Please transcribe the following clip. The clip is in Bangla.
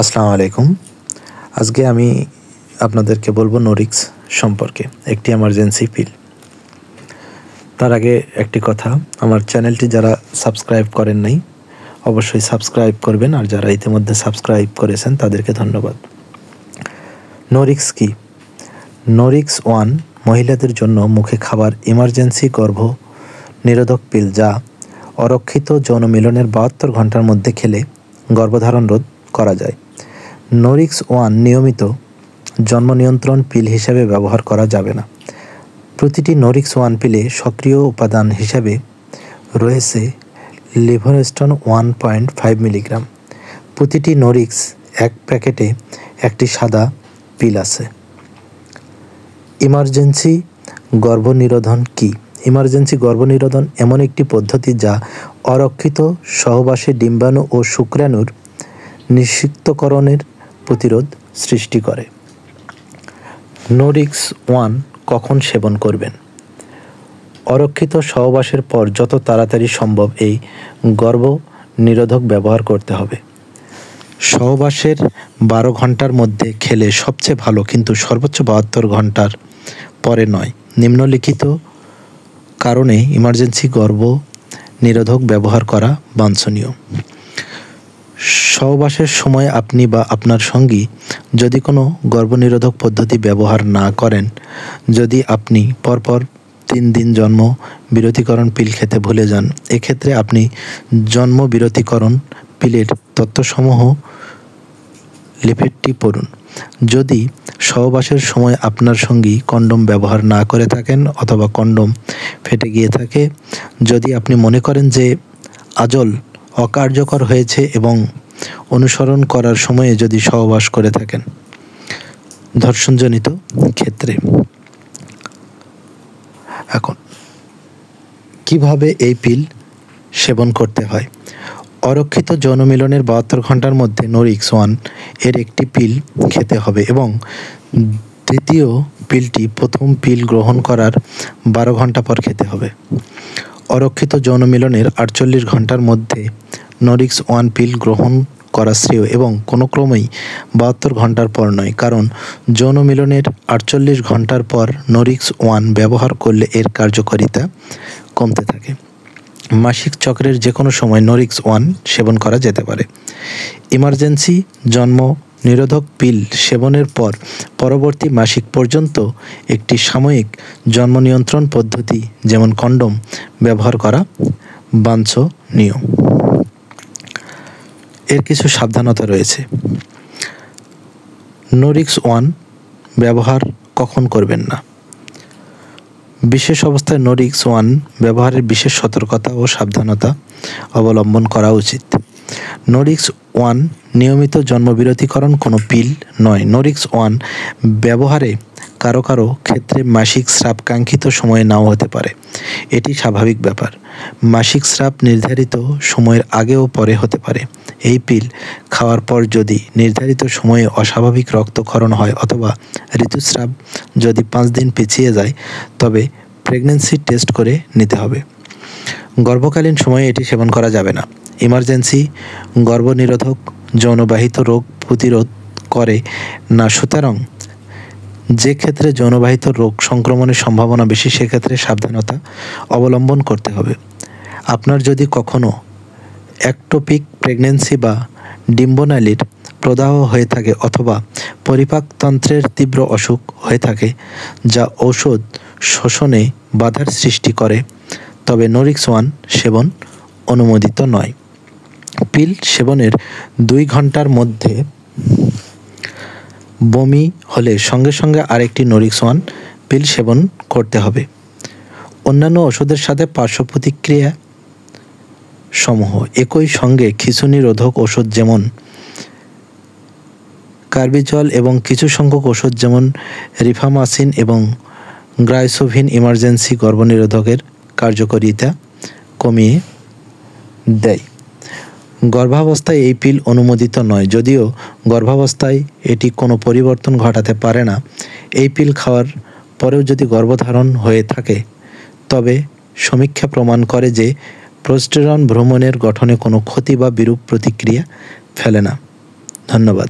আসসালামু আলাইকুম। আজকে আমি আপনাদেরকে বলবো নোরিক্স সম্পর্কে, একটি এমার্জেন্সি পিল। তার আগে একটি কথা, আমার চ্যানেলটি যারা সাবস্ক্রাইব করেন নাই অবশ্যই সাবস্ক্রাইব করবেন, আর যারা ইতিমধ্যে সাবস্ক্রাইব করেছেন তাদেরকে ধন্যবাদ। নোরিক্স কি? নোরিক্স 1 মহিলাদের জন্য মুখে খাবার ইমার্জেন্সি গর্ভ নিরোধক পিল, যা অরক্ষিত যৌন মিলনের 72 ঘন্টার মধ্যে খেলে গর্ভধারণ রোধ করা যায়। নোরিক্স 1 নিয়মিত জন্ম নিয়ন্ত্রণ পিল হিসেবে ব্যবহার করা যাবে না। প্রতিটি নোরিক্স 1 পিলে সক্রিয় উপাদান হিসাবে রয়েছে লিভোরেস্টন 1.5 মিলিগ্রাম। প্রতিটি নোরিক্স এক প্যাকেটে একটি সাদা পিল আছে। ইমার্জেন্সি গর্ভনিরোধন কি? ইমার্জেন্সি গর্ভনিরোধন এমন একটি পদ্ধতি যা অরক্ষিত সহবাসে ডিম্বাণু ও শুক্রাণুর নিষিক্তকরণের প্রতিরোধ সৃষ্টি করে। নোরিক্স 1 কখন সেবন করবেন? অরক্ষিত সহবাসের পর যত তাড়াতাড়ি সম্ভব এই গর্ভ নিরোধক ব্যবহার করতে হবে। সহবাসের 12 ঘন্টার মধ্যে খেলে সবচেয়ে ভালো, কিন্তু সর্বোচ্চ 72 ঘন্টার পরে নয়। নিম্নলিখিত কারণে ইমার্জেন্সি গর্ভ নিরোধক ব্যবহার করা বাঞ্ছনীয়। সহবাসের সময় আপনি বা আপনার সঙ্গী যদি কোনো গর্ভনিরোধক পদ্ধতি ব্যবহার না করেন, যদি আপনি পরপর 3 দিন জন্ম বিরতিকরণ পিল খেতে ভুলে যান, এক্ষেত্রে আপনি জন্ম বিরতিকরণ পিলের তথ্যসমূহ লিফলেটটি পড়ুন। যদি সহবাসের সময় আপনার সঙ্গী কন্ডোম ব্যবহার না করে থাকেন অথবা কন্ডোম ফেটে গিয়ে থাকে, যদি আপনি মনে করেন যে আজল অকার্যকর হয়েছে এবং অনুসরণ করার সময়ে যদি সহবাস করে থাকেন। ধর্ষণজনিত ক্ষেত্রে এখন কিভাবে এই পিল সেবন করতে হয়? অরক্ষিত যৌন মিলনের 72 ঘন্টার মধ্যে নোরিক্স 1 এর একটি পিল খেতে হবে এবং দ্বিতীয় পিলটি প্রথম পিল গ্রহণ করার 12 ঘন্টা পর খেতে হবে। অরক্ষিত যৌন মিলনের 48 ঘন্টার মধ্যে নোরিক্স 1 পিল গ্রহণ করা শ্রেয় এবং কোনো ক্রমেই 72 ঘন্টার পর নয়, কারণ যৌন মিলনের 48 ঘন্টার পর নোরিক্স 1 ব্যবহার করলে এর কার্যকারিতা কমতে থাকে। মাসিক চক্রের যে কোনো সময় নোরিক্স 1 সেবন করা যেতে পারে। ইমার্জেন্সি জন্ম নিরোধক পিল সেবনের পর পরবর্তী মাসিক পর্যন্ত একটি সাময়িক জন্ম নিয়ন্ত্রণ পদ্ধতি যেমন কন্ডোম ব্যবহার করা বাঞ্ছনীয়। এর কিছু সাবধানতা রয়েছে। নোরিক্স 1 ব্যবহার কখন করবেন না? বিশেষ অবস্থায় নোরিক্স 1 ব্যবহারের বিশেষ সতর্কতা ও সাবধানতা অবলম্বন করা উচিত। নোরিক্স 1 নিয়মিত জন্মবিরতিকরণ কোনো পিল নয়। নোরিক্স 1 ব্যবহারে কারো কারো ক্ষেত্রে মাসিক স্রাব কাঙ্ক্ষিত সময়ে নাও হতে পারে। এটি স্বাভাবিক ব্যাপার। মাসিক স্রাব নির্ধারিত সময়ের আগে ও পরে হতে পারে। এই পিল খাওয়ার পর যদি নির্ধারিত সময়ে অস্বাভাবিক রক্তক্ষরণ হয় অথবা ঋতুস্রাব যদি 5 দিন পিছিয়ে যায়, তবে প্রেগন্যান্সি টেস্ট করে নিতে হবে। গর্ভকালীন সময়ে এটি সেবন করা যাবে না। ইমার্জেন্সি গর্ভনিরোধক যৌনবাহিত রোগ প্রতিরোধ করে না, সুতরাং যে ক্ষেত্রে যৌনবাহিত রোগ সংক্রমণের সম্ভাবনা বেশি সেক্ষেত্রে সাবধানতা অবলম্বন করতে হবে। আপনার যদি কখনো একটোপিক প্রেগন্যান্সি বা ডিম্বনালীর প্রদাহ হয়ে থাকে অথবা পরিপাকতন্ত্রের তীব্র অসুখ হয়ে থাকে যা ঔষধ শোষণে বাধার সৃষ্টি করে, তবে নোরিক্স 1 সেবন অনুমোদিত নয়। পিল সেবনের 2 ঘন্টার মধ্যে বমি হলে সঙ্গে সঙ্গে আরেকটি নোরিক্স 1 পিল সেবন করতে হবে। অন্যান্য ওষুধের সাথে পার্শ্ব প্রতিক্রিয়া সমূহ একই সঙ্গে খিঁচুনি রোধক ওষুধ যেমন কার্বিজল এবং কিছু সংখ্যক ওষুধ যেমন রিফামাসিন এবং গ্রাইসোভিন ইমার্জেন্সি গর্ভনিরোধকের কার্যকারিতা কমিয়ে দেয়। গর্ভাবস্থায় এই পিল অনুমোদিত নয়। যদিও গর্ভাবস্থায় এটি কোনো পরিবর্তন ঘটাতে পারে না, এই পিল খাওয়ার পরেও যদি গর্ভধারণ হয়ে থাকে তবে সমীক্ষা প্রমাণ করে যে প্রোস্টেরন ভ্রূণের গঠনে কোনো ক্ষতি বা বিরূপ প্রতিক্রিয়া ফেলে না। ধন্যবাদ।